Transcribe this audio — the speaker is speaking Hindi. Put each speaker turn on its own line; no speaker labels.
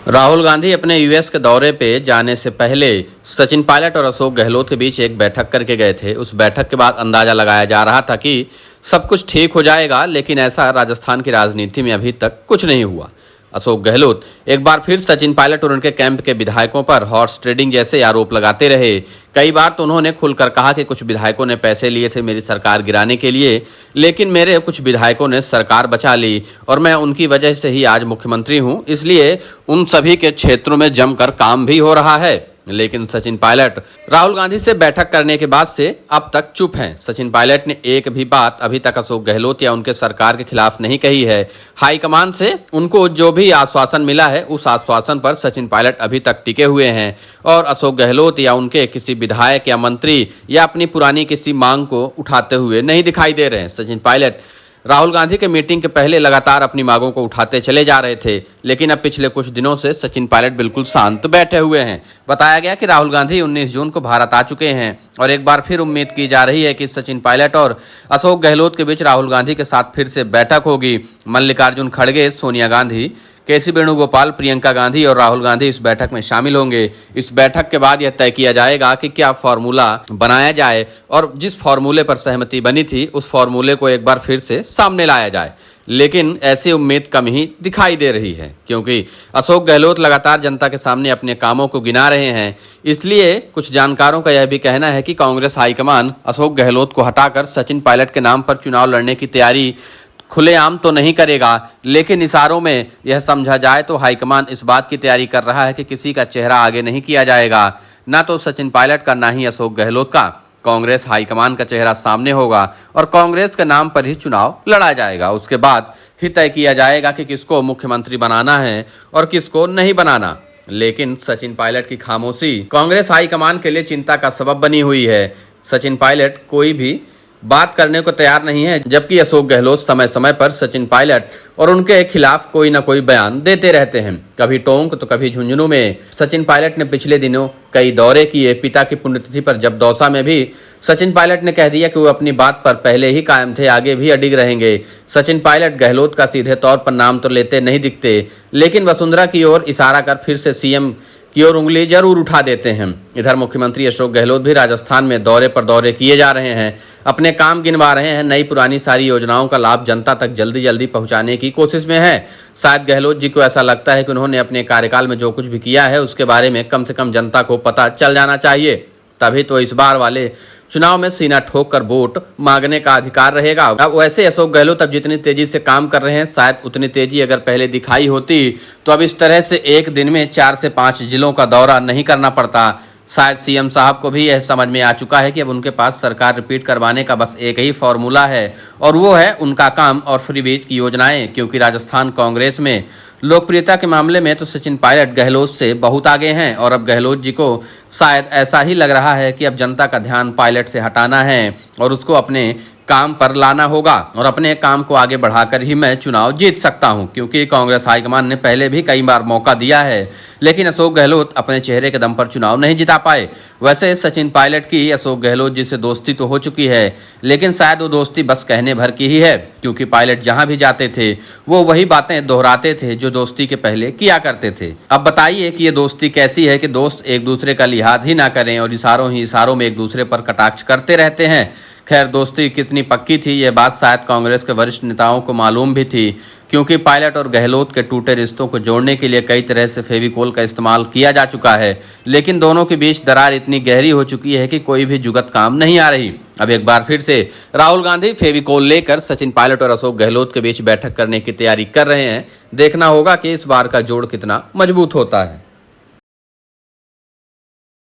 राहुल गांधी अपने यूएस के दौरे पे जाने से पहले सचिन पायलट और अशोक गहलोत के बीच एक बैठक करके गए थे। उस बैठक के बाद अंदाजा लगाया जा रहा था कि सब कुछ ठीक हो जाएगा, लेकिन ऐसा राजस्थान की राजनीति में अभी तक कुछ नहीं हुआ। अशोक गहलोत एक बार फिर सचिन पायलट और उनके कैंप के विधायकों पर हॉर्स ट्रेडिंग जैसे आरोप लगाते रहे। कई बार तो उन्होंने खुलकर कहा कि कुछ विधायकों ने पैसे लिए थे मेरी सरकार गिराने के लिए, लेकिन मेरे कुछ विधायकों ने सरकार बचा ली और मैं उनकी वजह से ही आज मुख्यमंत्री हूं, इसलिए उन सभी के क्षेत्रों में जमकर काम भी हो रहा है। लेकिन सचिन पायलट राहुल गांधी से बैठक करने के बाद से अब तक चुप हैं। सचिन पायलट ने एक भी बात अभी तक अशोक गहलोत या उनके सरकार के खिलाफ नहीं कही है। हाईकमान से उनको जो भी आश्वासन मिला है उस आश्वासन पर सचिन पायलट अभी तक टिके हुए हैं और अशोक गहलोत या उनके किसी विधायक या मंत्री या अपनी पुरानी किसी मांग को उठाते हुए नहीं दिखाई दे रहे हैं। सचिन पायलट राहुल गांधी के मीटिंग के पहले लगातार अपनी मांगों को उठाते चले जा रहे थे, लेकिन अब पिछले कुछ दिनों से सचिन पायलट बिल्कुल शांत बैठे हुए हैं। बताया गया कि राहुल गांधी 19 जून को भारत आ चुके हैं और एक बार फिर उम्मीद की जा रही है कि सचिन पायलट और अशोक गहलोत के बीच राहुल गांधी के साथ फिर से बैठक होगी। मल्लिकार्जुन खड़गे, सोनिया गांधी, केसी वेणुगोपाल, प्रियंका गांधी और राहुल गांधी इस बैठक में शामिल होंगे। इस बैठक के बाद यह तय किया जाएगा कि क्या फॉर्मूला बनाया जाए और जिस फॉर्मूले पर सहमति बनी थी उस फॉर्मूले को एक बार फिर से सामने लाया जाए। लेकिन ऐसी उम्मीद कम ही दिखाई दे रही है, क्योंकि अशोक गहलोत लगातार जनता के सामने अपने कामों को गिना रहे हैं। इसलिए कुछ जानकारों का यह भी कहना है कि कांग्रेस हाईकमान अशोक गहलोत को हटाकर सचिन पायलट के नाम पर चुनाव लड़ने की तैयारी खुलेआम तो नहीं करेगा, लेकिन इशारों में यह समझा जाए तो हाईकमान इस बात की तैयारी कर रहा है कि किसी का चेहरा आगे नहीं किया जाएगा, ना तो सचिन पायलट का ना ही अशोक गहलोत का। कांग्रेस हाईकमान का चेहरा सामने होगा और कांग्रेस के नाम पर ही चुनाव लड़ा जाएगा। उसके बाद ही तय किया जाएगा कि किसको मुख्यमंत्री बनाना है और किसको नहीं बनाना। लेकिन सचिन पायलट की खामोशी कांग्रेस हाईकमान के लिए चिंता का सबब बनी हुई है। सचिन पायलट कोई भी बात करने को तैयार नहीं है, जबकि अशोक गहलोत समय समय पर सचिन पायलट और उनके खिलाफ कोई ना कोई बयान देते रहते हैं, कभी टोंक तो कभी झुंझुनू में। सचिन पायलट ने पिछले दिनों कई दौरे किए। पिता की पुण्यतिथि पर जब दौसा में भी सचिन पायलट ने कह दिया कि वो अपनी बात पर पहले ही कायम थे, आगे भी अडिग रहेंगे। सचिन पायलट गहलोत का सीधे तौर पर नाम तो लेते नहीं दिखते, लेकिन वसुंधरा की ओर इशारा कर फिर से सीएम की ओर उंगली जरूर उठा देते हैं। इधर मुख्यमंत्री अशोक गहलोत भी राजस्थान में दौरे पर दौरे किए जा रहे हैं, अपने काम गिनवा रहे हैं, नई पुरानी सारी योजनाओं का लाभ जनता तक जल्दी जल्दी पहुंचाने की कोशिश में है। शायद गहलोत जी को ऐसा लगता है कि उन्होंने अपने कार्यकाल में जो कुछ भी किया है उसके बारे में कम से कम जनता को पता चल जाना चाहिए, तभी तो इस बार वाले चुनाव में सीना ठोक कर वोट मांगने का अधिकार रहेगा। अब वैसे अशोक गहलोत अब जितनी तेजी से काम कर रहे हैं, शायद उतनी तेजी अगर पहले दिखाई होती तो अब इस तरह से एक दिन में 4 से 5 जिलों का दौरा नहीं करना पड़ता। शायद सीएम साहब को भी यह समझ में आ चुका है कि अब उनके पास सरकार रिपीट करवाने का बस एक ही फॉर्मूला है और वो है उनका काम और फ्री बीज की योजनाएं। क्योंकि राजस्थान कांग्रेस में लोकप्रियता के मामले में तो सचिन पायलट गहलोत से बहुत आगे हैं और अब गहलोत जी को शायद ऐसा ही लग रहा है कि अब जनता का ध्यान पायलट से हटाना है और उसको अपने काम पर लाना होगा और अपने काम को आगे बढ़ाकर ही मैं चुनाव जीत सकता हूं। क्योंकि कांग्रेस हाईकमान ने पहले भी कई बार मौका दिया है, लेकिन अशोक गहलोत अपने चेहरे के दम पर चुनाव नहीं जिता पाए। वैसे सचिन पायलट की अशोक गहलोत जी से दोस्ती तो हो चुकी है, लेकिन शायद वो दोस्ती बस कहने भर की ही है, क्योंकि पायलट जहां भी जाते थे वो वही बातें दोहराते थे जो दोस्ती के पहले किया करते थे। अब बताइए कि ये दोस्ती कैसी है कि दोस्त एक दूसरे का लिहाज ही ना करें और इशारों ही इशारों में एक दूसरे पर कटाक्ष करते रहते हैं। खैर, दोस्ती कितनी पक्की थी ये बात शायद कांग्रेस के वरिष्ठ नेताओं को मालूम भी थी, क्योंकि पायलट और गहलोत के टूटे रिश्तों को जोड़ने के लिए कई तरह से फेविकोल का इस्तेमाल किया जा चुका है, लेकिन दोनों के बीच दरार इतनी गहरी हो चुकी है कि कोई भी जुगत काम नहीं आ रही। अब एक बार फिर से राहुल गांधी फेविकोल लेकर सचिन पायलट और अशोक गहलोत के बीच बैठक करने की तैयारी कर रहे हैं। देखना होगा कि इस बार का जोड़ कितना मजबूत होता है।